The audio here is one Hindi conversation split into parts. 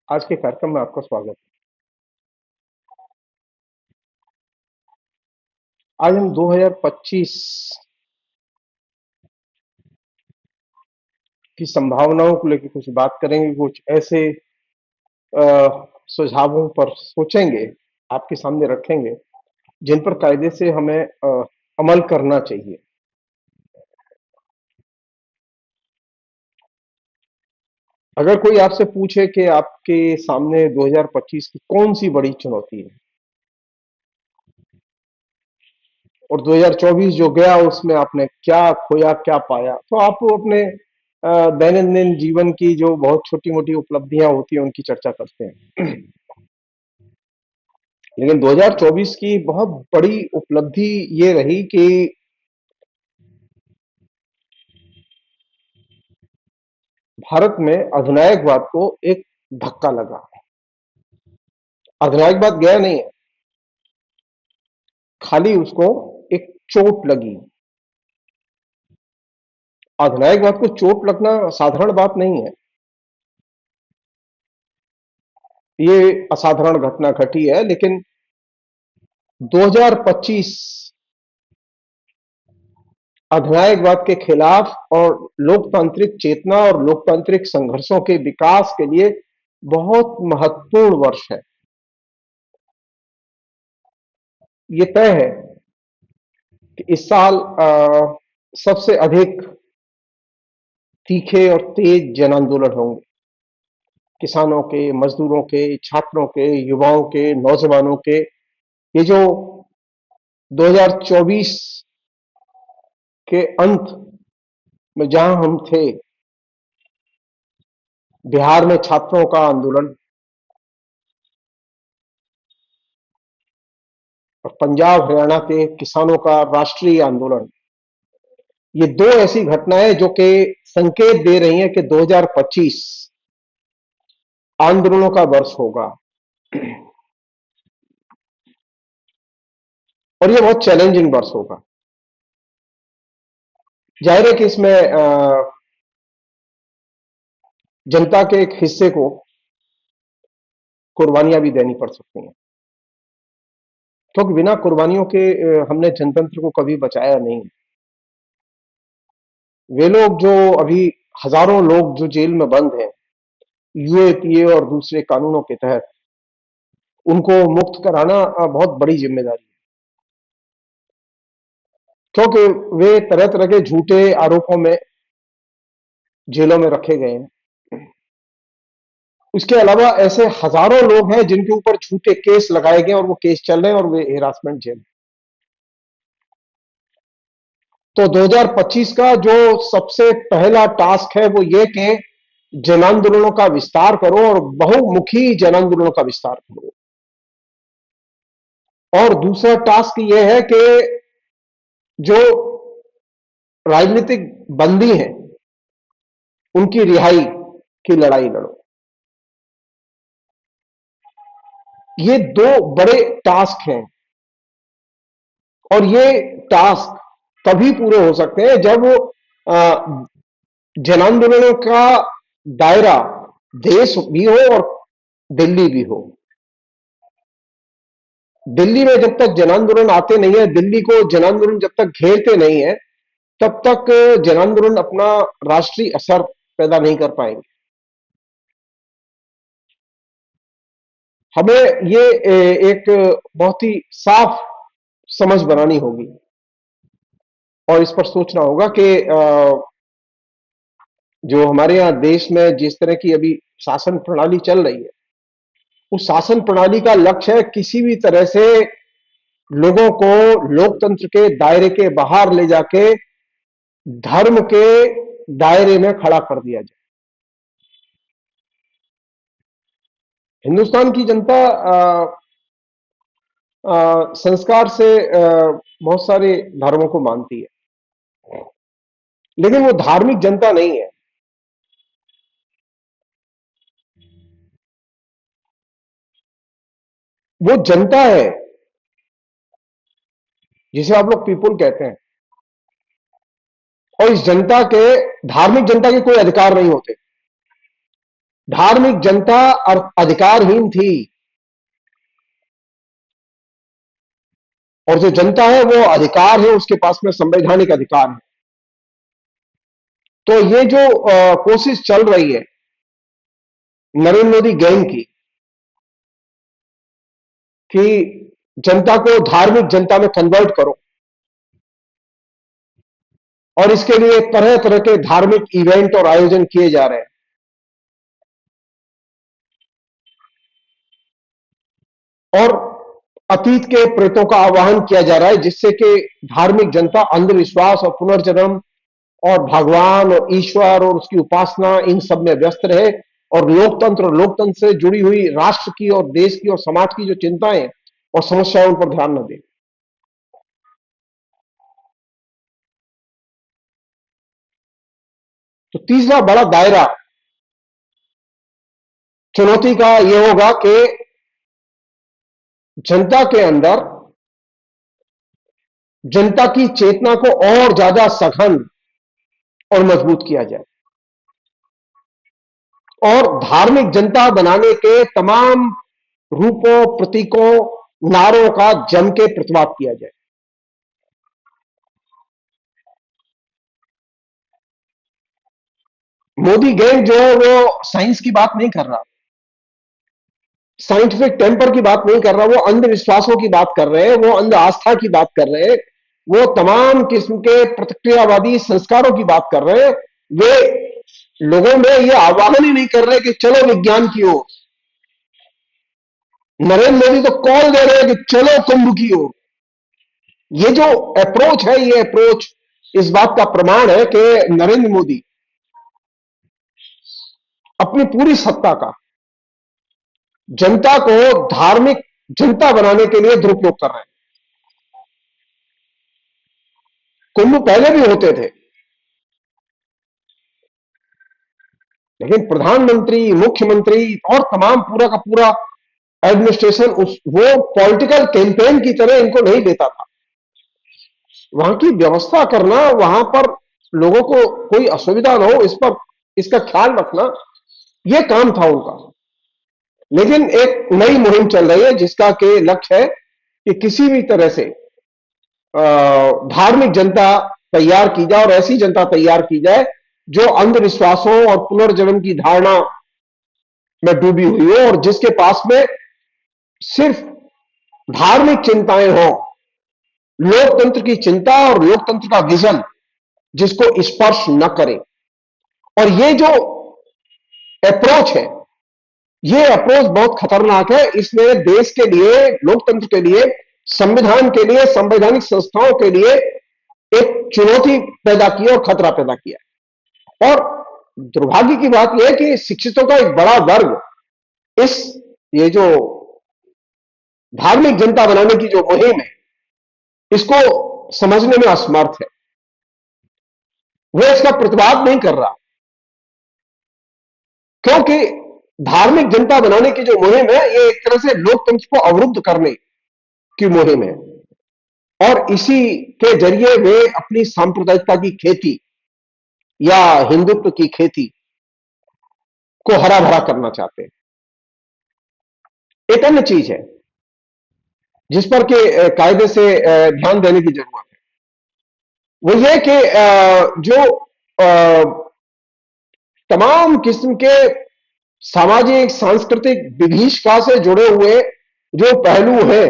आज के कार्यक्रम में आपका स्वागत है। आज हम 2025 की संभावनाओं को लेकर कुछ बात करेंगे, कुछ ऐसे सुझावों पर सोचेंगे, आपके सामने रखेंगे, जिन पर कायदे से हमें अमल करना चाहिए। अगर कोई आपसे पूछे कि आपके सामने 2025 की कौन सी बड़ी चुनौती है और 2024 जो गया उसमें आपने क्या खोया, क्या पाया, तो आप वो अपने दैनंदिन जीवन की जो बहुत छोटी-मोटी उपलब्धियां होती हैं उनकी चर्चा करते हैं। लेकिन 2024 की बहुत बड़ी उपलब्धि ये रही कि भारत में अधिनायकवाद को एक धक्का लगा। अधिनायकवाद गया नहीं है, खाली उसको एक चोट लगी। अधिनायकवाद को चोट लगना साधारण बात नहीं है। ये असाधारण घटना घटी है, लेकिन 2025 अधिनायकवाद के खिलाफ और लोकतांत्रिक चेतना और लोकतांत्रिक संघर्षों के विकास के लिए बहुत महत्वपूर्ण वर्ष है। ये तय है कि इस साल सबसे अधिक तीखे और तेज जन आंदोलन होंगे। किसानों के, मजदूरों के, छात्रों के, युवाओं के, नौजवानों के। ये जो 2024 के अंत में जहां हम थे, बिहार में छात्रों का आंदोलन और पंजाब हरियाणा के किसानों का राष्ट्रीय आंदोलन, ये दो ऐसी घटनाएं जो कि संकेत दे रही हैं कि 2025 आंदोलनों का वर्ष होगा। और ये बहुत चैलेंजिंग वर्ष होगा। जाहिर है कि इसमें जनता के एक हिस्से को कुर्बानियां भी देनी पड़ सकती हैं, क्योंकि बिना कुर्बानियों के हमने जनतंत्र को कभी बचाया नहीं। वे लोग जो अभी हजारों लोग जो जेल में बंद हैं, यूएपीए और दूसरे कानूनों के तहत, उनको मुक्त कराना बहुत बड़ी जिम्मेदारी है, क्योंकि वे तरह तरह के झूठे आरोपों में जेलों में रखे गए हैं। उसके अलावा ऐसे हजारों लोग हैं जिनके ऊपर झूठे केस लगाए गए और वो केस चल रहे हैं और वे हिरासमेंट जेल। तो 2025 का जो सबसे पहला टास्क है वो ये कि जन आंदोलनों का विस्तार करो और बहुमुखी जन आंदोलनों का विस्तार करो। और दूसरा टास्क ये है कि जो राजनीतिक बंदी हैं उनकी रिहाई की लड़ाई लड़ो। ये दो बड़े टास्क हैं और ये टास्क तभी पूरे हो सकते हैं जब जन आंदोलनों का दायरा देश भी हो और दिल्ली भी हो। दिल्ली में जब तक जन आंदोलन आते नहीं है, दिल्ली को जन आंदोलन जब तक घेरते नहीं है, तब तक जन आंदोलन अपना राष्ट्रीय असर पैदा नहीं कर पाएंगे। हमें ये एक बहुत ही साफ समझ बनानी होगी और इस पर सोचना होगा कि जो हमारे यहाँ देश में जिस तरह की अभी शासन प्रणाली चल रही है, उस शासन प्रणाली का लक्ष्य है किसी भी तरह से लोगों को लोकतंत्र के दायरे के बाहर ले जाके धर्म के दायरे में खड़ा कर दिया जाए। हिंदुस्तान की जनता संस्कार से बहुत सारे धर्मों को मानती है, लेकिन वो धार्मिक जनता नहीं है। वो जनता है जिसे आप लोग पीपुल कहते हैं। और इस जनता के, धार्मिक जनता के कोई अधिकार नहीं होते। धार्मिक जनता और अधिकारहीन थी, और जो जनता है वो अधिकार है, उसके पास में संवैधानिक अधिकार है। तो ये जो कोशिश चल रही है नरेंद्र मोदी गैंग की कि जनता को धार्मिक जनता में कन्वर्ट करो, और इसके लिए तरह तरह के धार्मिक इवेंट और आयोजन किए जा रहे हैं। और अतीत के प्रेतों का आवाहन किया जा रहा है, जिससे कि धार्मिक जनता अंधविश्वास और पुनर्जन्म और भगवान और ईश्वर और उसकी उपासना इन सब में व्यस्त रहे, और लोकतंत्र से जुड़ी हुई राष्ट्र की और देश की और समाज की जो चिंताएं और समस्याएं उन पर ध्यान न दें। तो तीसरा बड़ा दायरा चुनौती का यह होगा कि जनता के अंदर जनता की चेतना को और ज्यादा सघन और मजबूत किया जाए, और धार्मिक जनता बनाने के तमाम रूपों, प्रतीकों, नारों का जम के प्रतिवाद किया जाए। मोदी गैंग जो है वो साइंस की बात नहीं कर रहा, साइंटिफिक टेम्पर की बात नहीं कर रहा, वो अंधविश्वासों की बात कर रहे हैं, वो अंध आस्था की बात कर रहे हैं, वो तमाम किस्म के प्रतिक्रियावादी संस्कारों की बात कर रहे हैं। वे लोगों में ये आह्वान ही नहीं कर रहे कि चलो विज्ञान की ओर। नरेंद्र मोदी तो कॉल दे रहे हैं कि चलो कुंभ की ओर। ये जो अप्रोच है, ये अप्रोच इस बात का प्रमाण है कि नरेंद्र मोदी अपनी पूरी सत्ता का जनता को धार्मिक जनता बनाने के लिए दुरुपयोग कर रहे हैं। कुंभ पहले भी होते थे, लेकिन प्रधानमंत्री, मुख्यमंत्री और तमाम पूरा का पूरा एडमिनिस्ट्रेशन उस वो पॉलिटिकल कैंपेन की तरह इनको नहीं लेता था। वहां की व्यवस्था करना, वहां पर लोगों को कोई असुविधा ना हो, इस पर इसका ख्याल रखना, यह काम था उनका। लेकिन एक नई मुहिम चल रही है जिसका के लक्ष्य है कि किसी भी तरह से धार्मिक जनता तैयार की जाए, और ऐसी जनता तैयार की जाए जो अंधविश्वासों और पुनर्जन्म की धारणा में डूबी हुई हो, और जिसके पास में सिर्फ धार्मिक चिंताएं हो, लोकतंत्र की चिंता और लोकतंत्र का विजन जिसको स्पर्श न करे। और ये जो अप्रोच है, ये अप्रोच बहुत खतरनाक है। इसने देश के लिए, लोकतंत्र के लिए, संविधान के लिए, संवैधानिक संस्थाओं के लिए एक चुनौती पैदा की और खतरा पैदा किया। और दुर्भाग्य की बात यह है कि शिक्षितों का एक बड़ा वर्ग इस ये जो धार्मिक जनता बनाने की जो मुहिम है, इसको समझने में असमर्थ है। वह इसका प्रतिवाद नहीं कर रहा, क्योंकि धार्मिक जनता बनाने की जो मुहिम है, ये एक तरह से लोकतंत्र को अवरुद्ध करने की मुहिम है, और इसी के जरिए वे अपनी सांप्रदायिकता की खेती या हिंदुत्व की खेती को हरा भरा करना चाहते हैं। एक अन्य चीज है जिस पर के कायदे से ध्यान देने की जरूरत है, वो ये कि जो तमाम किस्म के सामाजिक सांस्कृतिक विभीषिका से जुड़े हुए जो पहलू हैं,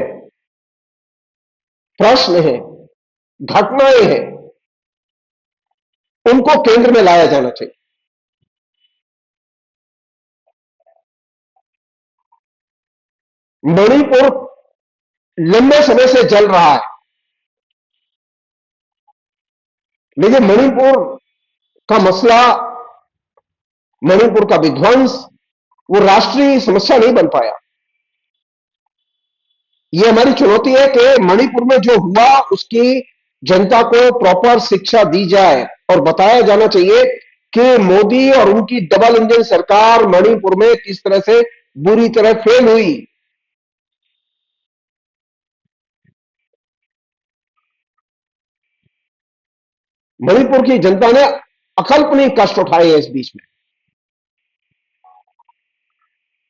प्रश्न हैं, घटनाएं हैं, उनको केंद्र में लाया जाना चाहिए। मणिपुर लंबे समय से जल रहा है, लेकिन मणिपुर का मसला, मणिपुर का विध्वंस, वो राष्ट्रीय समस्या नहीं बन पाया। ये हमारी चुनौती है कि मणिपुर में जो हुआ उसकी जनता को प्रॉपर शिक्षा दी जाए, और बताया जाना चाहिए कि मोदी और उनकी डबल इंजन सरकार मणिपुर में किस तरह से बुरी तरह फेल हुई। मणिपुर की जनता ने अकल्पनीय कष्ट उठाए हैं इस बीच में।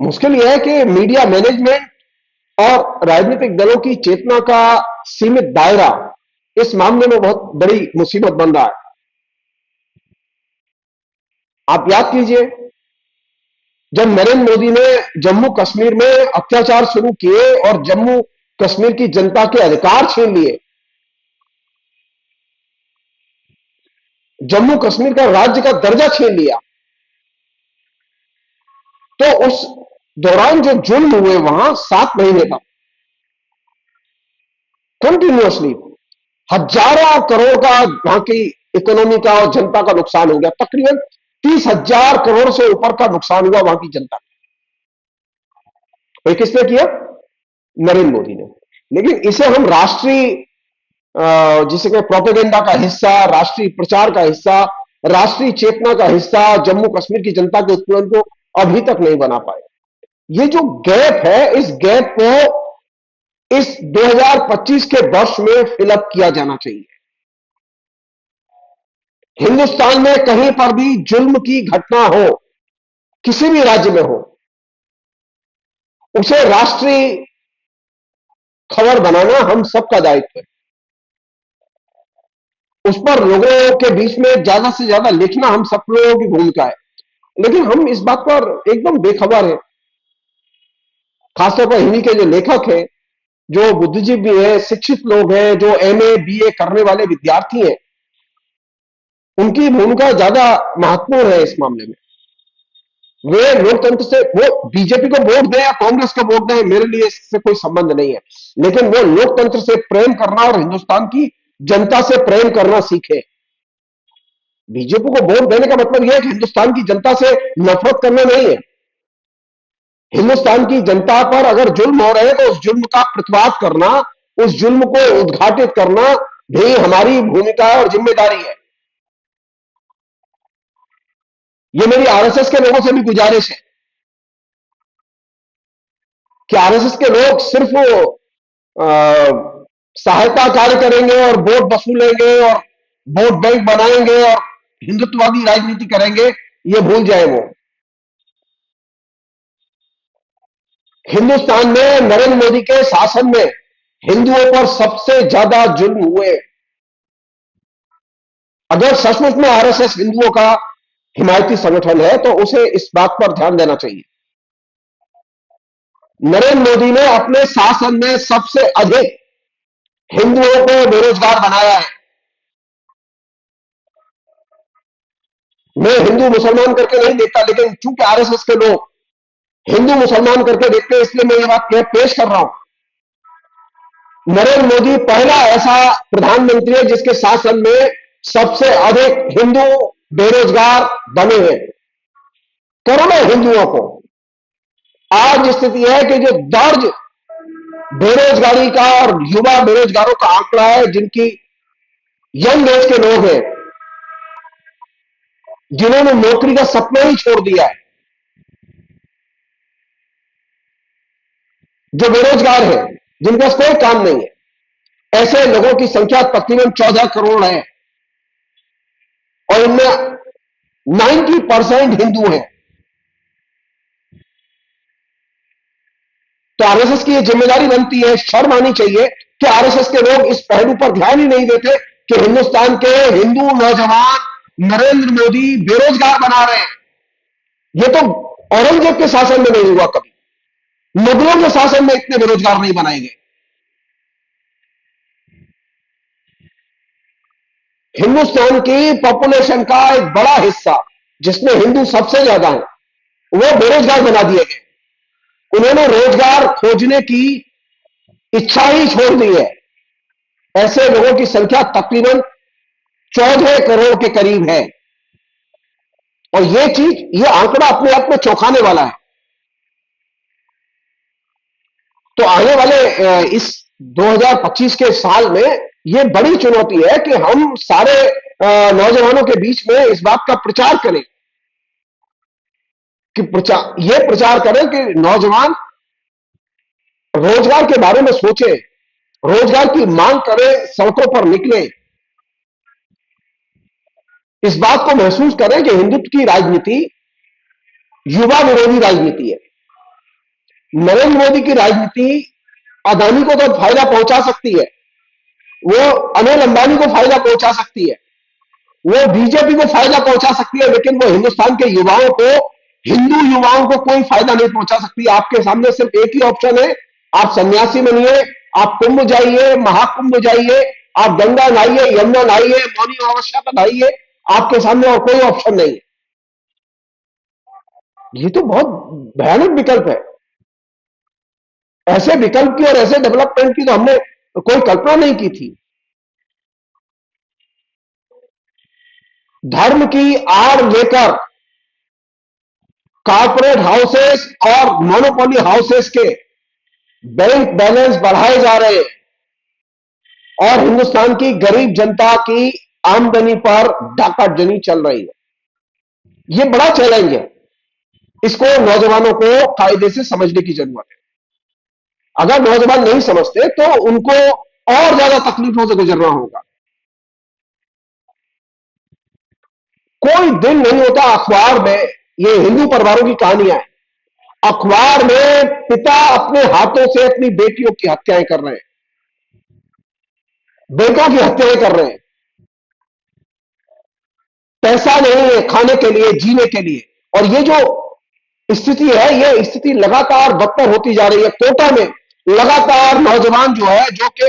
मुश्किल यह है कि मीडिया मैनेजमेंट और राजनीतिक दलों की चेतना का सीमित दायरा इस मामले में बहुत बड़ी मुसीबत बन रहा है। आप याद कीजिए, जब नरेंद्र मोदी ने जम्मू कश्मीर में अत्याचार शुरू किए और जम्मू कश्मीर की जनता के अधिकार छीन लिए, जम्मू कश्मीर का राज्य का दर्जा छीन लिया, तो उस दौरान जो जुल्म हुए वहां 7 महीने तक कंटिन्यूअसली हजारों करोड़ का वहां की इकोनॉमी का और जनता का नुकसान हो गया। तकरीबन 30,000 करोड़ से ऊपर का नुकसान हुआ वहां की जनता को। ये किसने किया? नरेंद्र मोदी ने। लेकिन इसे हम राष्ट्रीय जिसे कि प्रोपेगेंडा का हिस्सा, राष्ट्रीय प्रचार का हिस्सा, राष्ट्रीय चेतना का हिस्सा जम्मू कश्मीर की जनता के उत्पीड़न को अभी तक नहीं बना पाए। ये जो गैप है, इस गैप को इस 2025 के वर्ष में फिलअप किया जाना चाहिए। हिंदुस्तान में कहीं पर भी जुल्म की घटना हो, किसी भी राज्य में हो, उसे राष्ट्रीय खबर बनाना हम सबका दायित्व है। उस पर लोगों के बीच में ज्यादा से ज्यादा लिखना हम सब लोगों की भूमिका है। लेकिन हम इस बात पर एकदम बेखबर है। खासतौर पर हिंदी के जो लेखक हैं, जो बुद्धिजीवी हैं, शिक्षित लोग हैं, जो एमए बीए करने वाले विद्यार्थी हैं, उनकी भूमिका ज्यादा महत्वपूर्ण है इस मामले में। वे लोकतंत्र से, वो बीजेपी को वोट दें या कांग्रेस को वोट दें, मेरे लिए इससे कोई संबंध नहीं है, लेकिन वो लोकतंत्र से प्रेम करना और हिंदुस्तान की जनता से प्रेम करना सीखे। बीजेपी को वोट देने का मतलब यह है कि हिंदुस्तान की जनता से नफरत करना नहीं है। हिंदुस्तान की जनता पर अगर जुल्म हो रहे हैं तो उस जुल्म का प्रतिवाद करना, उस जुल्म को उद्घाटित करना भी हमारी भूमिका और जिम्मेदारी है। यह मेरी आरएसएस के लोगों से भी गुजारिश है कि आरएसएस के लोग सिर्फ सहायता कार्य करेंगे और वोट वसूलेंगे और वोट बैंक बनाएंगे और हिंदुत्ववादी राजनीति करेंगे, ये भूल जाए। वो हिंदुस्तान में नरेंद्र मोदी के शासन में हिंदुओं पर सबसे ज्यादा जुल्म हुए। अगर सचमुच में आरएसएस हिंदुओं का हिमायती संगठन है तो उसे इस बात पर ध्यान देना चाहिए। नरेंद्र मोदी ने अपने शासन में सबसे अधिक हिंदुओं को बेरोजगार बनाया है। मैं हिंदू मुसलमान करके नहीं देखता, लेकिन चूंकि आरएसएस के लोग हिंदू मुसलमान करके देखते हैं, इसलिए मैं ये बात पेश कर रहा हूं। नरेंद्र मोदी पहला ऐसा प्रधानमंत्री है जिसके शासन में सबसे अधिक हिंदू बेरोजगार बने हैं। करोड़ों हिंदुओं को आज स्थिति है कि जो दर्ज बेरोजगारी का और युवा बेरोजगारों का आंकड़ा है, जिनकी यंग एज के लोग हैं, जिन्होंने नौकरी का सपना ही छोड़ दिया है, जो बेरोजगार है, जिनके पास कोई काम नहीं है, ऐसे लोगों की संख्या तकरीबन 14 करोड़ है और इनमें 90% हिंदू हैं। तो आरएसएस की यह जिम्मेदारी बनती है, शर्म आनी चाहिए कि आरएसएस के लोग इस पहलू पर ध्यान ही नहीं देते कि हिंदुस्तान के हिंदू नौजवान नरेंद्र मोदी बेरोजगार बना रहे हैं। यह तो औरंगजेब के शासन में नहीं हुआ कभी, मुगलों के शासन में इतने बेरोजगार नहीं बनाए गए। हिंदुस्तान की पॉपुलेशन का एक बड़ा हिस्सा, जिसमें हिंदू सबसे ज्यादा है, वो बेरोजगार बना दिए गए। उन्होंने रोजगार खोजने की इच्छा ही छोड़ दी है। ऐसे लोगों की संख्या तकरीबन 14 करोड़ के करीब है और यह आंकड़ा अपने आप में चौंकाने वाला है। तो आने वाले इस 2025 के साल में यह बड़ी चुनौती है कि हम सारे नौजवानों के बीच में इस बात का प्रचार करें कि यह प्रचार करें कि नौजवान रोजगार के बारे में सोचें, रोजगार की मांग करें, सड़कों पर निकले, इस बात को महसूस करें कि हिंदुत्व की राजनीति युवा विरोधी राजनीति है। नरेंद्र मोदी की राजनीति अदानी को तो फायदा पहुंचा सकती है, वो अनिल अंबानी को फायदा पहुंचा सकती है, वो बीजेपी को फायदा पहुंचा सकती है, लेकिन वो हिंदुस्तान के युवाओं को, हिंदू युवाओं को कोई फायदा नहीं पहुंचा सकती। आपके सामने सिर्फ एक ही ऑप्शन है, आप सन्यासी बनिए, आप कुंभ जाइए, महाकुंभ जाइए, आप गंगा नहाइए, यमुना नहाइए, मौनी अमावस्या पर नहाइए, आपके सामने और कोई ऑप्शन नहीं है। ये तो बहुत भयानक विकल्प है। ऐसे विकल्प की और ऐसे डेवलपमेंट की तो हमने कोई कल्पना नहीं की थी। धर्म की आड़ लेकर कॉर्पोरेट हाउसेस और मोनोपोली हाउसेस के बैंक बैलेंस बढ़ाए जा रहे हैं और हिंदुस्तान की गरीब जनता की आमदनी पर डाकाडनी चल रही है। यह बड़ा चैलेंज है, इसको नौजवानों को कायदे से समझने की जरूरत है। अगर नौजवान नहीं समझते तो उनको और ज्यादा तकलीफों से गुजरना होगा। कोई दिन नहीं होता अखबार में, ये हिंदू परिवारों की कहानियां हैं, अखबार में पिता अपने हाथों से अपनी बेटियों की हत्याएं कर रहे हैं, बेटों की हत्याएं कर रहे हैं। पैसा नहीं है खाने के लिए, जीने के लिए। और ये जो स्थिति है, ये स्थिति लगातार बदतर होती जा रही है। कोटा में लगातार नौजवान जो है, जो कि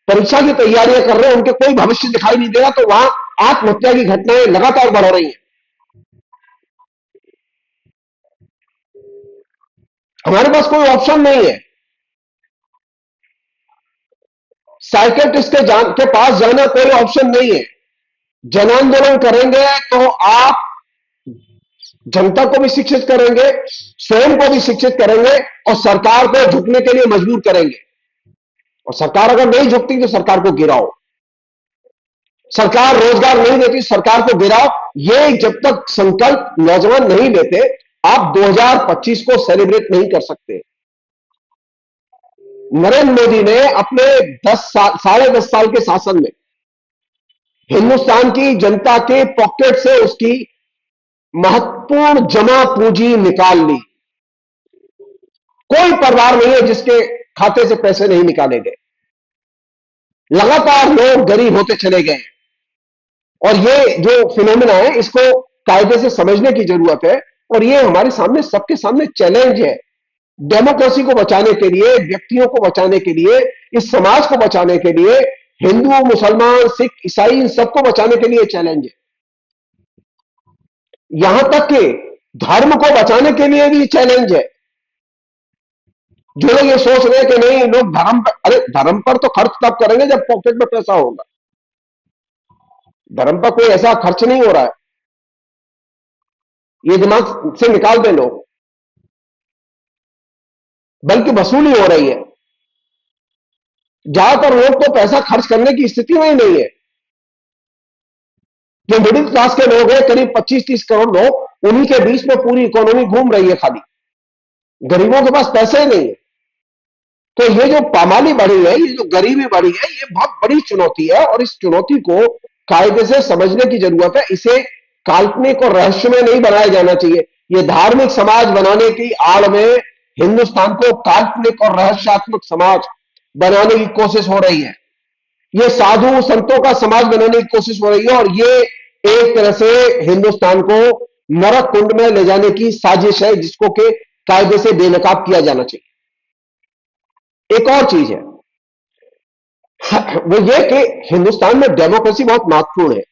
परीक्षा की तैयारियां कर रहे हैं, उनके कोई भविष्य दिखाई नहीं दे रहा, तो वहां आत्महत्या की घटनाएं लगातार बढ़ रही हैं। हमारे पास कोई ऑप्शन नहीं है। साइकेट्रिस्ट के पास जाना कोई ऑप्शन नहीं है। जन आंदोलन करेंगे तो आप जनता को भी शिक्षित करेंगे, स्वयं को भी शिक्षित करेंगे और सरकार को झुकने के लिए मजबूर करेंगे। और सरकार अगर नहीं झुकती तो सरकार को गिराओ। सरकार रोजगार नहीं देती, सरकार को गिराओ। ये जब तक संकल्प नौजवान नहीं लेते, आप 2025 को सेलिब्रेट नहीं कर सकते। नरेंद्र मोदी ने अपने 10 साल, 10.5 साल के शासन में हिंदुस्तान की जनता के पॉकेट से उसकी महत्वपूर्ण जमा पूंजी निकाल ली। कोई परिवार नहीं है जिसके खाते से पैसे नहीं निकाले गए। लगातार लोग गरीब होते चले गए और ये जो फिनोमिना है, इसको कायदे से समझने की जरूरत है। और ये हमारे सामने, सबके सामने चैलेंज है। डेमोक्रेसी को बचाने के लिए, व्यक्तियों को बचाने के लिए, इस समाज को बचाने के लिए, हिंदू, मुसलमान, सिख, ईसाई, इन सबको बचाने के लिए चैलेंज है। यहां तक कि धर्म को बचाने के लिए भी चैलेंज है। जो लोग ये सोच रहे हैं कि नहीं, लोग धर्म पर, अरे धर्म पर तो खर्च तब करेंगे जब पॉकेट में पैसा होगा। धर्म पर कोई ऐसा खर्च नहीं हो रहा है, ये दिमाग से निकाल दे लोग। बल्कि वसूली हो रही है। ज्यादातर लोग तो पैसा खर्च करने की स्थिति में ही नहीं है। जो मिडिल क्लास के लोग हैं, करीब 25-30 करोड़ लोग, उन्हीं के बीच में पूरी इकोनॉमी घूम रही है खाली। गरीबों के पास पैसे ही नहीं है। तो ये जो पामाली बढ़ी है, ये जो गरीबी बढ़ी है, ये बहुत बड़ी चुनौती है और इस चुनौती को कायदे से समझने की जरूरत है। इसे काल्पनिक और रहस्यमय नहीं बनाया जाना चाहिए। ये धार्मिक समाज बनाने की आड़ में हिंदुस्तान को काल्पनिक और रहस्यात्मक समाज बनाने की कोशिश हो रही है। ये साधु संतों का समाज बनाने की कोशिश हो रही है और ये एक तरह से हिंदुस्तान को नरक कुंड में ले जाने की साजिश है, जिसको के कायदे से बेनकाब किया जाना चाहिए। एक और चीज है, वो ये कि हिंदुस्तान में डेमोक्रेसी बहुत महत्वपूर्ण है,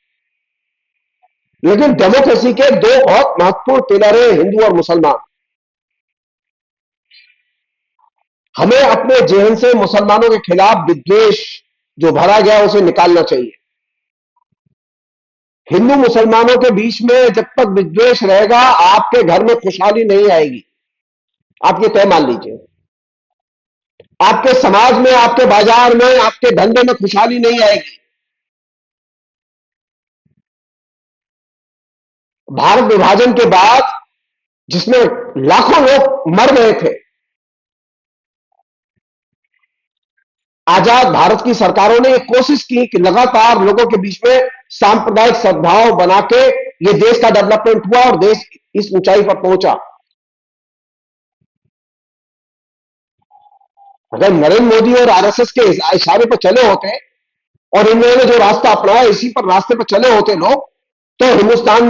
लेकिन डेमोक्रेसी के दो बहुत महत्वपूर्ण पिलर है, हिंदू और मुसलमान। हमें अपने जहन से मुसलमानों के खिलाफ विद्वेष जो भरा गया उसे निकालना चाहिए। हिंदू मुसलमानों के बीच में जब तक विद्वेष रहेगा, आपके घर में खुशहाली नहीं आएगी। आप ये तय मान लीजिए। आपके समाज में, आपके बाजार में, आपके धंधे में खुशहाली नहीं आएगी। भारत विभाजन के बाद, जिसमें लाखों लोग मर गए थे, आजाद भारत की सरकारों ने एक कोशिश की कि लगातार लोगों के बीच में सांप्रदायिक सद्भाव बना के ये देश का डेवलपमेंट हुआ और देश इस ऊंचाई पर पहुंचा। अगर नरेंद्र मोदी और आरएसएस के इशारे पर चले होते और इन्होंने जो रास्ता अपनाया इसी पर रास्ते पर चले होते लोग, तो हिंदुस्तान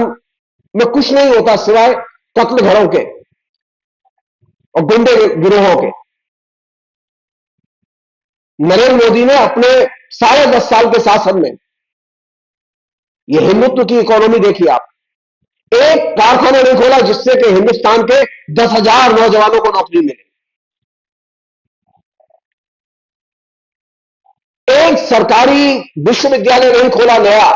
में कुछ नहीं होता सिवाय कत्ल घरों के और गुंडे गिरोहों के। नरेंद्र मोदी ने अपने 10.5 साल के शासन में ये हिंदुत्व की इकोनॉमी देखी आप, एक कारखाना नहीं खोला जिससे कि हिंदुस्तान के 10,000 नौजवानों को नौकरी मिले, एक सरकारी विश्वविद्यालय नहीं खोला नया,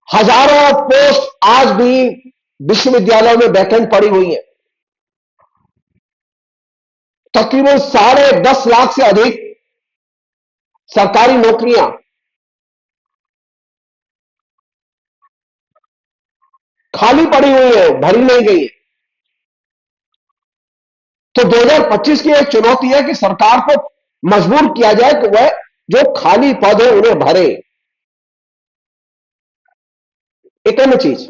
हजारों पोस्ट आज भी विश्वविद्यालयों में वैकेंट पड़ी हुई है, तकरीबन 10.5 लाख से अधिक सरकारी नौकरियां खाली पड़ी हुई है, भरी नहीं गई है। तो 2025 की एक चुनौती है कि सरकार को मजबूर किया जाए कि वह जो खाली पद है उन्हें भरे। एक अन्य चीज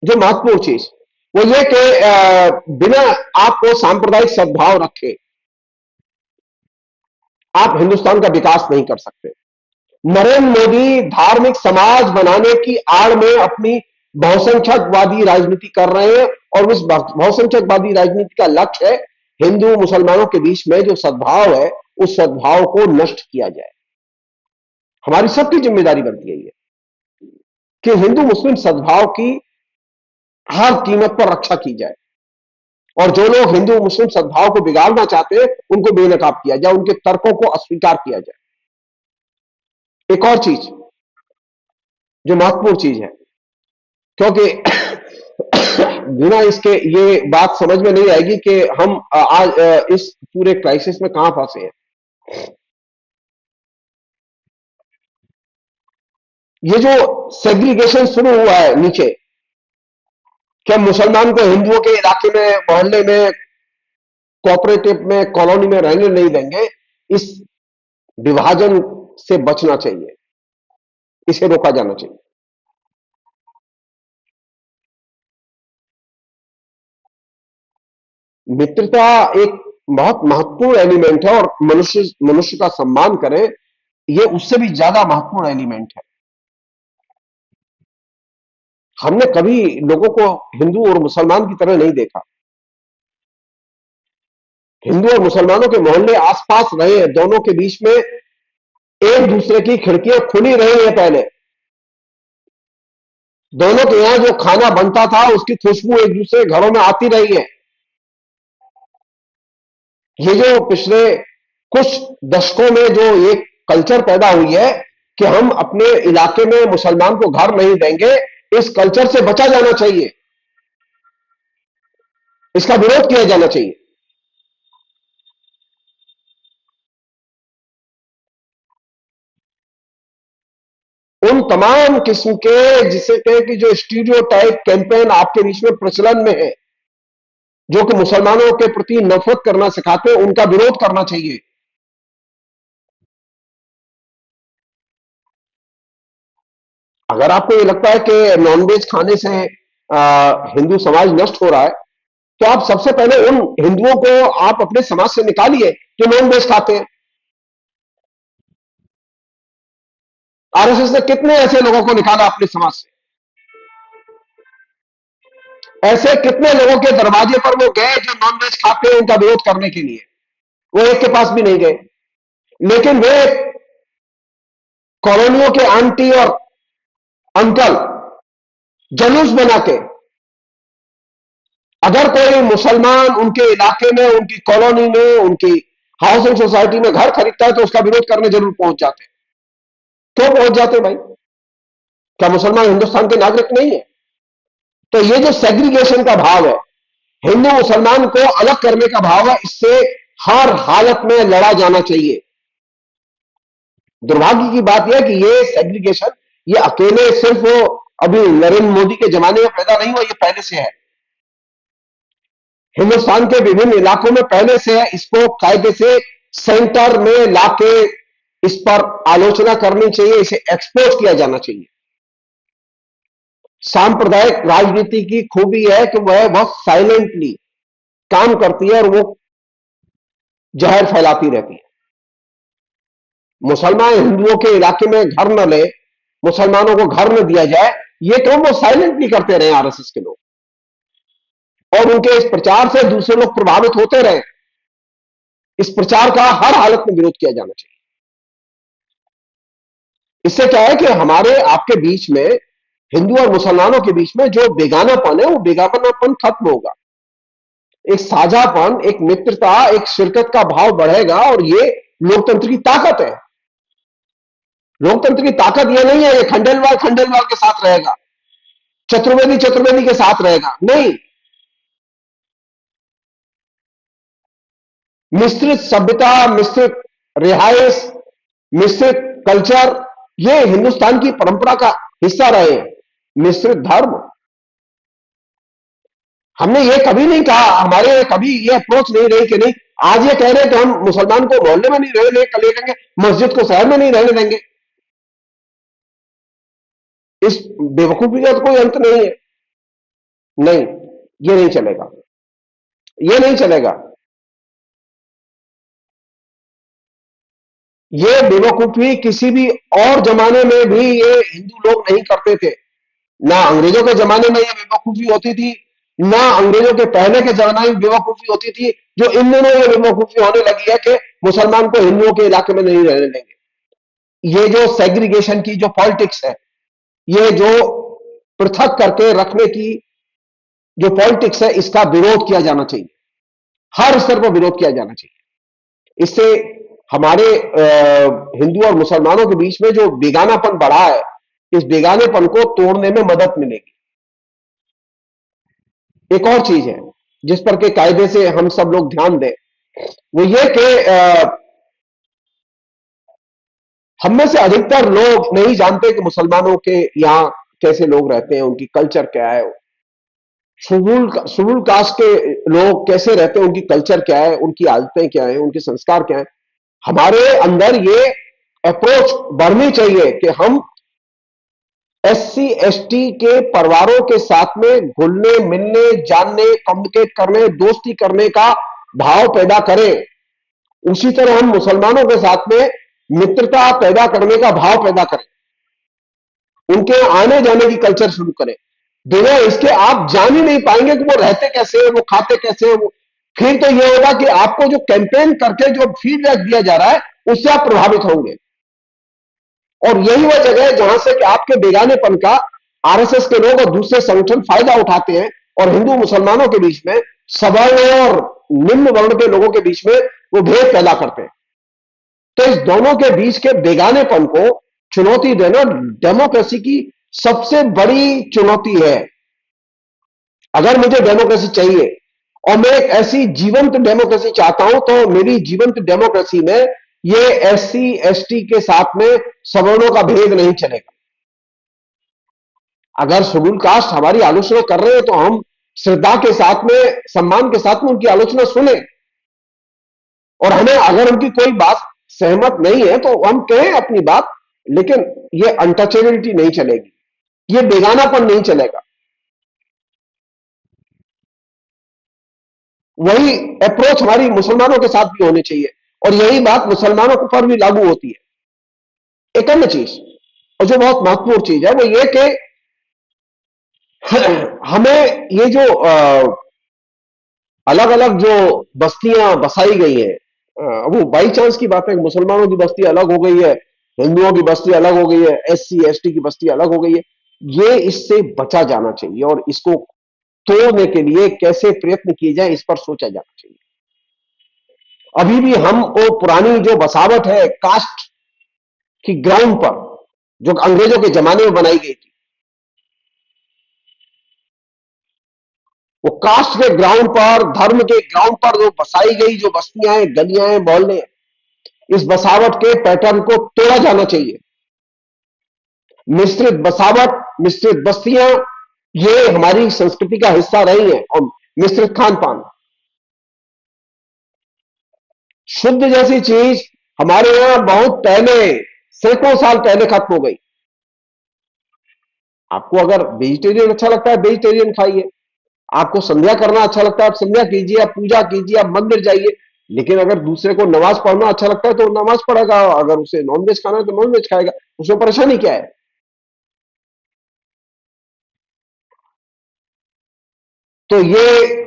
जो महत्वपूर्ण चीज वो ये कि बिना आपको सांप्रदायिक सद्भाव रखे आप हिंदुस्तान का विकास नहीं कर सकते। नरेंद्र मोदी धार्मिक समाज बनाने की आड़ में अपनी बहुसंख्यकवादी राजनीति कर रहे हैं और उस बहुसंख्यकवादी राजनीति का लक्ष्य है हिंदू मुसलमानों के बीच में जो सद्भाव है उस सद्भाव को नष्ट किया जाए। हमारी सबकी जिम्मेदारी बनती है ये कि हिंदू मुस्लिम सद्भाव की हर कीमत पर रक्षा की जाए और जो लोग हिंदू मुस्लिम सद्भाव को बिगाड़ना चाहते हैं उनको बेनकाब किया जाए, उनके तर्कों को अस्वीकार किया जाए। एक और चीज जो महत्वपूर्ण चीज है, क्योंकि बिना इसके ये बात समझ में नहीं आएगी कि हम आज इस पूरे क्राइसिस में कहां फंसे हैं। ये जो सेग्रीगेशन शुरू हुआ है नीचे, क्या मुसलमान को हिंदुओं के इलाके में मोहल्ले में कोऑपरेटिव में कॉलोनी में रहने नहीं देंगे, इस विभाजन से बचना चाहिए, इसे रोका जाना चाहिए। मित्रता एक बहुत महत्वपूर्ण एलिमेंट है और मनुष्य मनुष्य का सम्मान करें ये उससे भी ज्यादा महत्वपूर्ण एलिमेंट है। हमने कभी लोगों को हिंदू और मुसलमान की तरह नहीं देखा। हिंदू और मुसलमानों के मोहल्ले आसपास रहे हैं, दोनों के बीच में एक दूसरे की खिड़कियां खुली रही है। पहले दोनों के यहां जो खाना बनता था उसकी खुशबू एक दूसरे घरों में आती रही है। ये जो पिछले कुछ दशकों में जो एक कल्चर पैदा हुई है कि हम अपने इलाके में मुसलमान को घर नहीं देंगे, इस कल्चर से बचा जाना चाहिए, इसका विरोध किया जाना चाहिए। उन तमाम किस्म के जिसे कहें कि जो स्टीरियोटाइप कैंपेन आपके बीच में प्रचलन में है, जो कि मुसलमानों के प्रति नफरत करना सिखाते हैं, उनका विरोध करना चाहिए। अगर आपको ये लगता है कि नॉनवेज खाने से हिंदू समाज नष्ट हो रहा है, तो आप सबसे पहले उन हिंदुओं को आप अपने समाज से निकालिए जो नॉनवेज खाते हैं। आरएसएस ने कितने ऐसे लोगों को निकाला अपने समाज से, ऐसे कितने लोगों के दरवाजे पर वो गए जो नॉनवेज खाते हैं उनका विरोध करने के लिए, वो एक के पास भी नहीं गए। लेकिन वे कॉलोनियों के आंटी और अंकल जुलूस बना के अगर कोई मुसलमान उनके इलाके में, उनकी कॉलोनी में, उनकी हाउसिंग सोसाइटी में घर खरीदता है तो उसका विरोध करने जरूर पहुंच जाते हैं। क्यों पहुंच जाते हैं भाई? क्या मुसलमान हिंदुस्तान के नागरिक नहीं है? तो ये जो सेग्रीगेशन का भाव है, हिंदू मुसलमान को अलग करने का भाव है, इससे हर हालत में लड़ा जाना चाहिए। दुर्भाग्य की बात यह है कि ये सेग्रीगेशन ये अकेले सिर्फ अभी नरेंद्र मोदी के जमाने में पैदा नहीं हुआ, ये पहले से है, हिंदुस्तान के विभिन्न इलाकों में पहले से है। इसको कायदे से सेंटर में लाके इस पर आलोचना करनी चाहिए, इसे एक्सपोज किया जाना चाहिए। सांप्रदायिक राजनीति की खूबी है कि वह बहुत साइलेंटली काम करती है और वो जहर फैलाती रहती है। मुसलमान हिंदुओं के इलाके में घर न ले, मुसलमानों को घर न दिया जाए, ये काम वो साइलेंटली करते रहे आरएसएस के लोग, और उनके इस प्रचार से दूसरे लोग प्रभावित होते रहे। इस प्रचार का हर हालत में विरोध किया जाना चाहिए। इससे क्या है कि हमारे आपके बीच में, हिंदू और मुसलमानों के बीच में जो बेगानापन है, वो बेगानापन खत्म होगा। एक साझापन, एक मित्रता, एक शिरकत का भाव बढ़ेगा, और ये लोकतंत्र की ताकत है। लोकतंत्र की ताकत ये नहीं है ये खंडेलवाल खंडेलवाल के साथ रहेगा, चतुर्वेदी चतुर्वेदी के साथ रहेगा, नहीं। मिश्रित सभ्यता, मिश्रित रिहायश, मिश्रित कल्चर, ये हिंदुस्तान की परंपरा का हिस्सा रहे हैं। मिश्रित धर्म, हमने ये कभी नहीं कहा, हमारे कभी ये अप्रोच नहीं रही कि नहीं आज ये कह रहे हैं कि हम मुसलमान को मोहल्ले में नहीं रहने देंगे, कल ये कहेंगे मस्जिद को शहर में नहीं रहने देंगे। इस बेवकूफी का तो कोई अंत नहीं है। नहीं, ये नहीं चलेगा, ये नहीं चलेगा। ये बेवकूफी किसी भी और जमाने में भी ये हिंदू लोग नहीं करते थे। ना अंग्रेजों के जमाने में ये बेवकूफी होती थी, ना अंग्रेजों के पहले के जमाने में बेवकूफी होती थी। जो इन दिनों ये बेवकूफी होने लगी है कि मुसलमान को हिंदुओं के इलाके में नहीं रहने देंगे। ये जो सेग्रीगेशन की जो पॉलिटिक्स है, ये जो पृथक करके रखने की जो पॉलिटिक्स है, इसका विरोध किया जाना चाहिए। हर स्तर पर विरोध किया जाना चाहिए। इससे हमारे हिंदू और मुसलमानों के बीच में जो बेगानापन बढ़ा है, इस बेगानेपन को तोड़ने में मदद मिलेगी। एक और चीज है जिस पर के कायदे से हम सब लोग ध्यान दें, वो ये कि हम में से अधिकतर लोग नहीं जानते कि मुसलमानों के यहां कैसे लोग रहते हैं, उनकी कल्चर क्या है। शेड्यूल कास्ट के लोग कैसे रहते हैं, उनकी कल्चर क्या है, उनकी आदतें क्या है, उनके संस्कार क्या है। हमारे अंदर ये अप्रोच बढ़नी चाहिए कि हम एससी एसटी के परिवारों के साथ में घुलने मिलने, जानने, कम्युनिकेट करने, दोस्ती करने का भाव पैदा करें। उसी तरह हम मुसलमानों के साथ में मित्रता पैदा करने का भाव पैदा करें, उनके आने जाने की कल्चर शुरू करें। बिना इसके आप जान ही नहीं पाएंगे कि वो रहते कैसे हैं, वो खाते कैसे हैं। फिर तो ये होगा कि आपको जो कैंपेन करके जो फीडबैक दिया जा रहा है, उससे आप प्रभावित होंगे। और यही वह जगह है जहां से कि आपके बेगानेपन का आरएसएस के लोग और दूसरे संगठन फायदा उठाते हैं, और हिंदू मुसलमानों के बीच में, सवर्ण और निम्न वर्ण के लोगों के बीच में वो भेद पैदा करते हैं। तो इस दोनों के बीच के बेगानेपन को चुनौती देना डेमोक्रेसी की सबसे बड़ी चुनौती है। अगर मुझे डेमोक्रेसी चाहिए और मैं एक ऐसी जीवंत डेमोक्रेसी चाहता हूं, तो मेरी जीवंत डेमोक्रेसी में ये एससी एसटी के साथ में सवर्णों का भेद नहीं चलेगा। अगर शेड्यूल कास्ट हमारी आलोचना कर रहे हैं तो हम श्रद्धा के साथ में, सम्मान के साथ में उनकी आलोचना सुने, और हमें अगर उनकी कोई बात सहमत नहीं है तो हम कहें अपनी बात। लेकिन ये अनटचेबिलिटी नहीं चलेगी, ये बेगानापन नहीं चलेगा। वही अप्रोच हमारी मुसलमानों के साथ भी होनी चाहिए, और यही बात मुसलमानों पर भी लागू होती है। एक अन्य चीज, और जो बहुत महत्वपूर्ण चीज है, वो ये कि हमें ये जो अलग अलग जो बस्तियां बसाई गई हैं, वो बाई चांस की बात है। मुसलमानों की बस्ती अलग हो गई है, हिंदुओं की बस्ती अलग हो गई है, एससी एसटी की बस्ती अलग हो गई है। ये इससे बचा जाना चाहिए, और इसको तोड़ने के लिए कैसे प्रयत्न किए जाए, इस पर सोचा जाना चाहिए। अभी भी हम वो पुरानी जो बसावट है कास्ट की ग्राउंड पर, जो अंग्रेजों के जमाने में बनाई गई थी, वो कास्ट के ग्राउंड पर, धर्म के ग्राउंड पर जो बसाई गई जो बस्तियां हैं, गलियां हैं, मोहल्ले हैं, इस बसावट के पैटर्न को तोड़ा जाना चाहिए। मिश्रित बसावट, मिश्रित बस्तियां, ये हमारी संस्कृति का हिस्सा रही है। और मिश्रित खान पान, शुद्ध जैसी चीज हमारे यहां बहुत पहले, सैकड़ों साल पहले खत्म हो गई। आपको अगर वेजिटेरियन अच्छा लगता है वेजिटेरियन खाइए, आपको संध्या करना अच्छा लगता है आप संध्या कीजिए, आप पूजा कीजिए, आप मंदिर जाइए। लेकिन अगर दूसरे को नमाज पढ़ना अच्छा लगता है तो वो नमाज पढ़ेगा, अगर उसे नॉनवेज खाना है तो नॉनवेज खाएगा। उसमें परेशानी क्या है? तो ये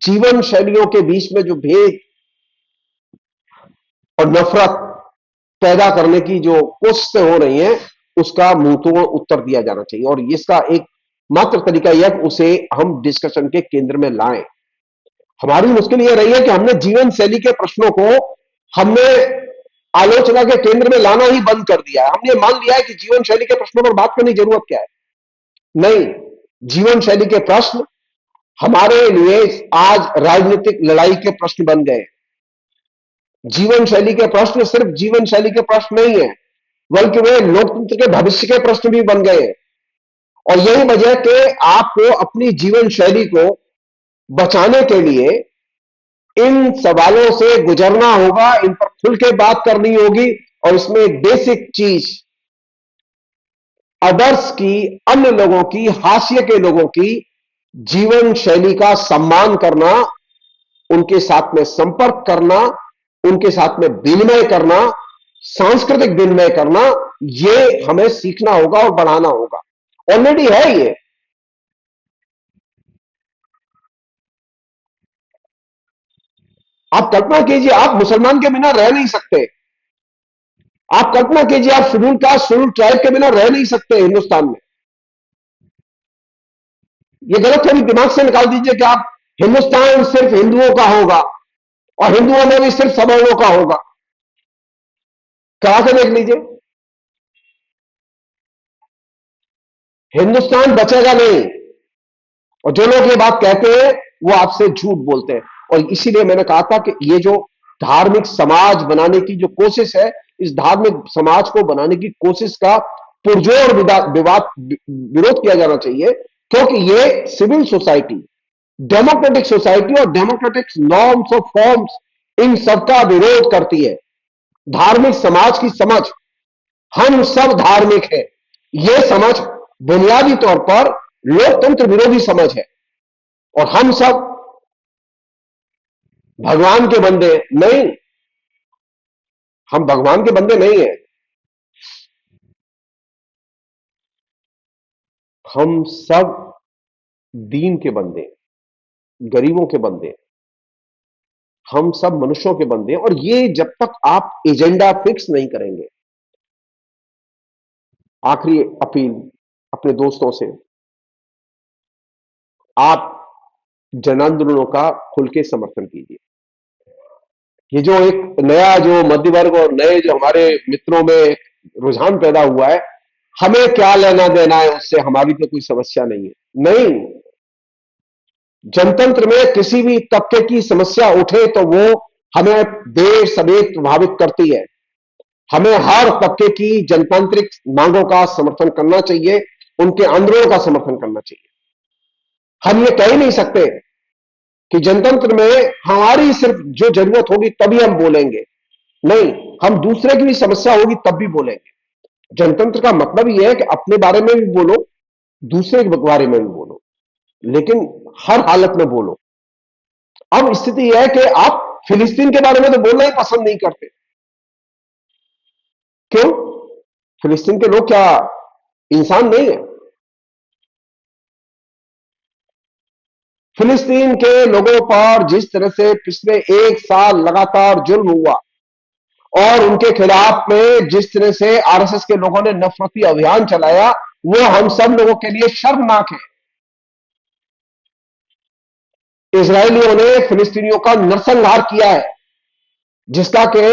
जीवन शैलियों के बीच में जो भेद और नफरत पैदा करने की जो कोशिशें हो रही हैं, उसका मुंहतोड़ उत्तर दिया जाना चाहिए। और इसका एक मात्र तरीका यह है कि उसे हम डिस्कशन के केंद्र में लाएं। हमारी मुश्किल यह रही है कि हमने जीवन शैली के प्रश्नों को हमने आलोचना के केंद्र में लाना ही बंद कर दिया है। हमने मान लिया है कि जीवन शैली के प्रश्नों पर बात करने की जरूरत क्या है। नहीं, जीवन शैली के प्रश्न हमारे लिए आज राजनीतिक लड़ाई के प्रश्न बन गए। जीवन शैली के प्रश्न सिर्फ जीवन शैली के प्रश्न नहीं है, बल्कि वे लोकतंत्र के भविष्य के प्रश्न भी बन गए हैं। और यही वजह कि आपको अपनी जीवन शैली को बचाने के लिए इन सवालों से गुजरना होगा, इन पर खुल के बात करनी होगी। और इसमें एक बेसिक चीज, अदर्स की, अन्य लोगों की, हाशिए के लोगों की जीवन शैली का सम्मान करना, उनके साथ में संपर्क करना, उनके साथ में विनिमय करना, सांस्कृतिक विनिमय करना, ये हमें सीखना होगा और बढ़ाना होगा। ऑलरेडी है ये। आप कल्पना कीजिए, आप मुसलमान के बिना रह नहीं सकते। आप कल्पना कीजिए, आप शेड्यूल कास्ट शेड्यूल ट्राइब के बिना रह नहीं सकते हिंदुस्तान में। ये गलत थोड़ी दिमाग से निकाल दीजिए कि आप हिंदुस्तान सिर्फ हिंदुओं का होगा और हिंदुओं में भी सिर्फ सवर्णों का होगा। करा के देख लीजिए, हिंदुस्तान बचेगा नहीं। और जो लोग ये बात कहते हैं वो आपसे झूठ बोलते हैं। और इसीलिए मैंने कहा था कि ये जो धार्मिक समाज बनाने की जो कोशिश है, इस धार्मिक समाज को बनाने की कोशिश का पुरजोर विवाद विरोध किया जाना चाहिए। क्योंकि ये सिविल सोसाइटी, डेमोक्रेटिक सोसाइटी और डेमोक्रेटिक नॉर्म्स और फॉर्म्स, इन सबका विरोध करती है। धार्मिक समाज की समझ, हम सब धार्मिक हैं, यह समझ बुनियादी तौर पर लोकतंत्र विरोधी समझ है। और हम सब भगवान के बंदे नहीं, हम भगवान के बंदे नहीं हैं। हम सब दीन के बंदे, गरीबों के बंदे, हम सब मनुष्यों के बंदे। और ये जब तक आप एजेंडा फिक्स नहीं करेंगे, आखिरी अपील अपने दोस्तों से, आप जन आंदोलनों का खुल के समर्थन कीजिए। ये जो एक नया जो मध्य वर्ग और नए जो हमारे मित्रों में रुझान पैदा हुआ है, हमें क्या लेना देना है उससे, हमारी तो कोई समस्या नहीं है। नहीं, जनतंत्र में किसी भी तबके की समस्या उठे तो वो हमें देर सवेर प्रभावित करती है। हमें हर तबके की जनतांत्रिक मांगों का समर्थन करना चाहिए, उनके आंदोलनों का समर्थन करना चाहिए। हम ये कह ही नहीं सकते कि जनतंत्र में हमारी सिर्फ जो जरूरत होगी तभी हम बोलेंगे। नहीं, हम दूसरे की भी समस्या होगी तब भी बोलेंगे। जनतंत्र का मतलब यह है कि अपने बारे में भी बोलो, दूसरे के बारे में भी बोलो, लेकिन हर हालत में बोलो। अब स्थिति यह है कि आप फिलिस्तीन के बारे में तो बोलना ही पसंद नहीं करते। क्यों? फिलिस्तीन के लोग क्या इंसान नहीं है? फिलिस्तीन के लोगों पर जिस तरह से पिछले एक साल लगातार जुल्म हुआ और उनके खिलाफ में जिस तरह से आरएसएस के लोगों ने नफरती अभियान चलाया, वो हम सब लोगों के लिए शर्मनाक है। इजरायलियों ने फिलिस्तीनियों का नरसंहार किया है, जिसका कि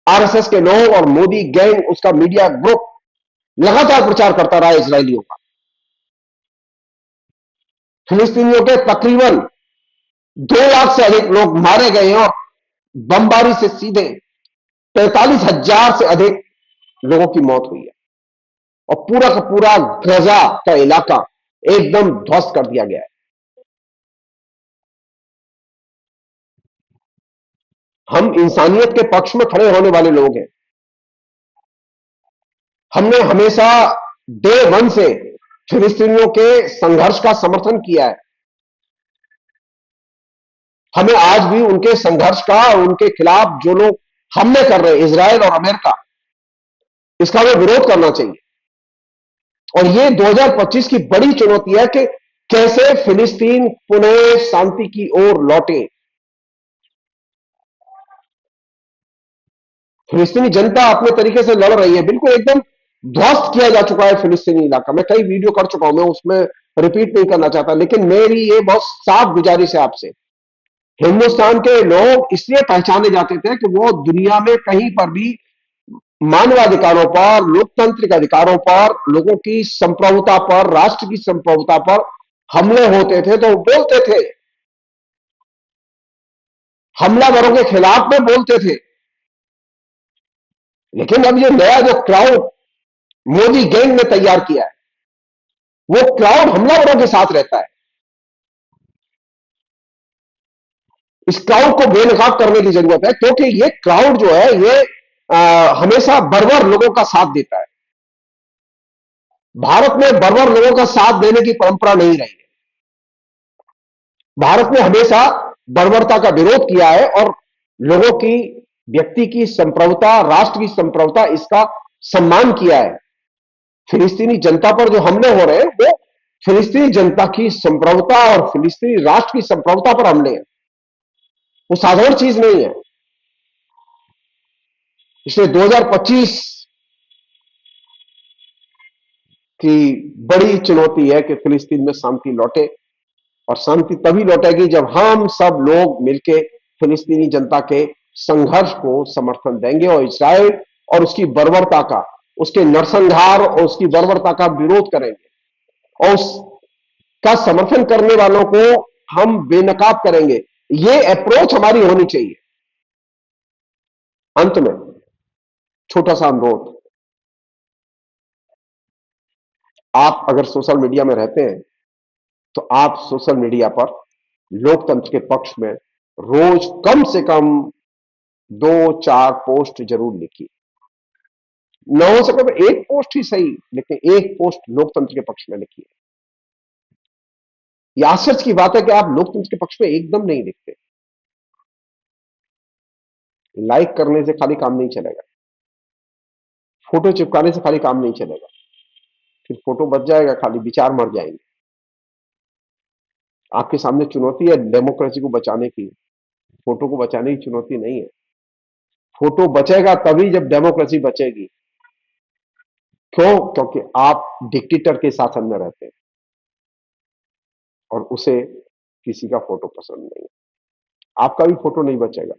आरएसएस के लोग और मोदी गैंग, उसका मीडिया ग्रुप लगातार प्रचार करता रहा इजरायलियों का। फिलिस्तीनियों के तकरीबन 2 लाख से अधिक लोग मारे गए हैं और बमबारी से सीधे 45,000 से अधिक लोगों की मौत हुई है। और पूरा का पूरा गजा का इलाका एकदम ध्वस्त कर दिया गया है। हम इंसानियत के पक्ष में खड़े होने वाले लोग हैं। हमने हमेशा डे वन से फिलिस्तीनियों के संघर्ष का समर्थन किया है। हमें आज भी उनके संघर्ष का, उनके खिलाफ जो लोग हमले कर रहे हैं, इजराइल और अमेरिका, इसका हमें विरोध करना चाहिए। और ये 2025 की बड़ी चुनौती है कि कैसे फिलिस्तीन पुनः शांति की ओर लौटे। फिलिस्तीनी जनता अपने तरीके से लड़ रही है, बिल्कुल एकदम ध्वस्त किया जा चुका है फिलिस्तीनी इलाका। मैं कई वीडियो कर चुका हूं, मैं उसमें रिपीट नहीं करना चाहता, लेकिन मेरी ये बहुत साफ गुजारिश है आपसे। हिंदुस्तान के लोग इसलिए पहचाने जाते थे कि वो दुनिया में कहीं पर भी मानवाधिकारों पर, लोकतांत्रिक अधिकारों पर, लोगों की संप्रभुता पर, राष्ट्र की संप्रभुता पर हमले होते थे तो बोलते थे, हमलावरों के खिलाफ में बोलते थे। लेकिन अब ये नया जो क्राउड मोदी गैंग ने तैयार किया है, वो क्राउड हमलावरों के साथ रहता है। इस क्राउड को बेनकाब करने की जरूरत है, क्योंकि ये क्राउड जो है ये हमेशा बर्बर लोगों का साथ देता है। भारत में बर्बर लोगों का साथ देने की परंपरा नहीं रही है। भारत ने हमेशा बर्बरता का विरोध किया है और लोगों की, व्यक्ति की संप्रभुता, राष्ट्र की संप्रभुता, इसका सम्मान किया है। फिलिस्तीनी जनता पर जो हमले हो रहे हैं वो फिलिस्तीनी जनता की संप्रभुता और फिलिस्तीनी राष्ट्र की संप्रभुता पर हमले हैं, वो साधारण चीज नहीं है। इसलिए 2025 की बड़ी चुनौती है कि फिलिस्तीन में शांति लौटे, और शांति तभी लौटेगी जब हम सब लोग मिलकर फिलिस्तीनी जनता के संघर्ष को समर्थन देंगे और इस्राएल और उसकी बर्बरता का, उसके नरसंहार और उसकी बर्बरता का विरोध करेंगे और उसका समर्थन करने वालों को हम बेनकाब करेंगे। ये अप्रोच हमारी होनी चाहिए। अंत में छोटा सा अनुरोध, आप अगर सोशल मीडिया में रहते हैं तो आप सोशल मीडिया पर लोकतंत्र के पक्ष में रोज कम से कम 2-4 पोस्ट जरूर लिखिए। न हो सके तो एक पोस्ट ही सही, लेकिन एक पोस्ट लोकतंत्र के पक्ष में लिखिए। यह आश्चर्य की बात है कि आप लोकतंत्र के पक्ष में एकदम नहीं लिखते। लाइक करने से खाली काम नहीं चलेगा, फोटो चिपकाने से खाली काम नहीं चलेगा, फिर फोटो बच जाएगा, खाली विचार मर जाएंगे। आपके सामने चुनौती है डेमोक्रेसी को बचाने की, फोटो को बचाने की चुनौती नहीं है। फोटो बचेगा तभी जब डेमोक्रेसी बचेगी। क्यों? क्योंकि आप डिक्टेटर के शासन में रहते हैं और उसे किसी का फोटो पसंद नहीं है। आपका भी फोटो नहीं बचेगा,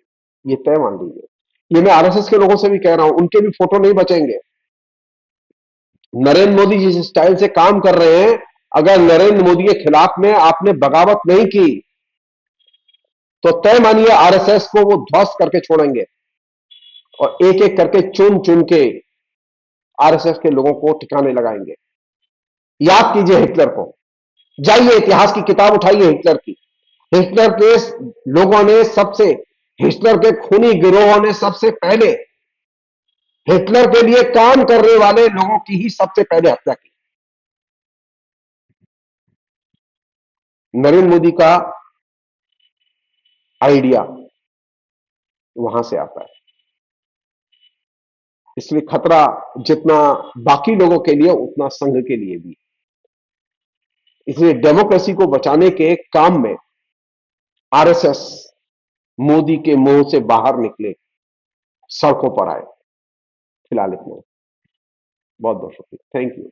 ये तय मान लीजिए। ये मैं आरएसएस के लोगों से भी कह रहा हूं, उनके भी फोटो नहीं बचेंगे। नरेंद्र मोदी जिस स्टाइल से काम कर रहे हैं, अगर नरेंद्र मोदी के खिलाफ में आपने बगावत नहीं की तो तय मानिए आरएसएस को वो ध्वस्त करके छोड़ेंगे और एक एक करके चुन चुन के आरएसएस के लोगों को ठिकाने लगाएंगे। याद कीजिए हिटलर को, जाइए इतिहास की किताब उठाइए हिटलर की। हिटलर के लोगों ने सबसे, हिटलर के खूनी गिरोहों ने सबसे पहले हिटलर के लिए काम करने वाले लोगों की ही सबसे पहले हत्या की। नरेंद्र मोदी का आइडिया वहां से आता है। इसलिए खतरा जितना बाकी लोगों के लिए उतना संघ के लिए भी। इसलिए डेमोक्रेसी को बचाने के काम में आरएसएस मोदी के मुंह से बाहर निकले, सड़कों पर आए। फिलहाल इतना। बहुत बहुत शुक्रिया, थैंक यू।